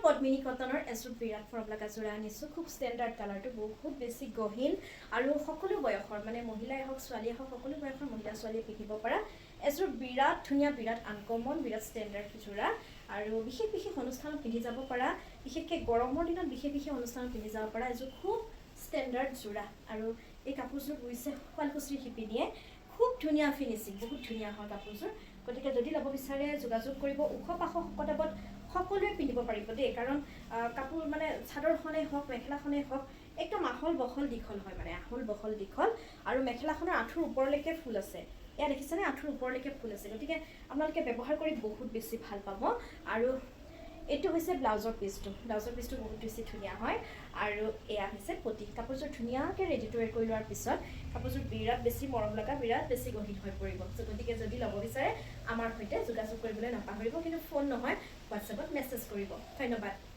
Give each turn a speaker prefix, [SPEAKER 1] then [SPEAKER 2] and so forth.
[SPEAKER 1] পদ্মিনী কটনৰ এযোৰ বিৰাট ফৰক লগা যোৰা আনিছোঁ খুব ষ্টেণ্ডাৰ্ড কালাৰটো বহুত বেছি গহীন আৰু সকলো বয়সৰ মানে মহিলাই হওক ছোৱালীয়ে হওক সকলো বয়সৰ মহিলা ছোৱালীয়ে পিন্ধিব পৰা এযোৰ বিৰাট ধুনীয়া বিৰাট আনকমন বিৰাট ষ্টেণ্ডাৰ্ড যোৰা আৰু বিশেষ বিশেষ অনুষ্ঠানত পিন্ধি যাব পৰা বিশেষকৈ গৰমৰ দিনত বিশেষ বিশেষ অনুষ্ঠানত পিন্ধি যাব পৰা এযোৰ খুব ষ্টেণ্ডাৰ্ড যোৰা আৰু এই কাপোৰযোৰ বৈছে শুৱালকুছিৰ শিপিনীয়ে খুব ধুনীয়া ফিনিচিং বহুত ধুনীয়া হয় কাপোৰযোৰ গতিকে যদি ল'ব বিচাৰে যোগাযোগ কৰিব ওখ পাখ শকতাৱত সকলোৱে পিন্ধিব পাৰিব দেই কাৰণ কাপোৰ মানে চাদৰখনেই হওক মেখেলাখনেই হওক একদম আহল বহল দীঘল হয় মানে আহল বহল দীঘল আৰু মেখেলাখনৰ আঁঠুৰ ওপৰলৈকে ফুল আছে এয়া দেখিছেনে আঁঠুৰ ওপৰলৈকে ফুল আছে গতিকে আপোনালোকে ব্যৱহাৰ কৰি বহুত বেছি ভাল পাব আৰু এইটো হৈছে ব্লাউজৰ পিচটো বহুত বেছি ধুনীয়া হয় আৰু এয়া হৈছে পটি কাপোৰযোৰ ধুনীয়াকৈ ৰেডি টু ৱেৰ কৰি লোৱাৰ পিছত কাপোৰযোৰ বিৰাট বেছি মৰম লগা বিৰাট বেছি গহীন হৈ পৰিব গতিকে যদি ল'ব বিচাৰে আমাৰ সৈতে যোগাযোগ কৰিবলৈ নাপাহৰিব কিন্তু ফোন নহয় হোৱাটছএপত মেছেজ কৰিব ধন্যবাদ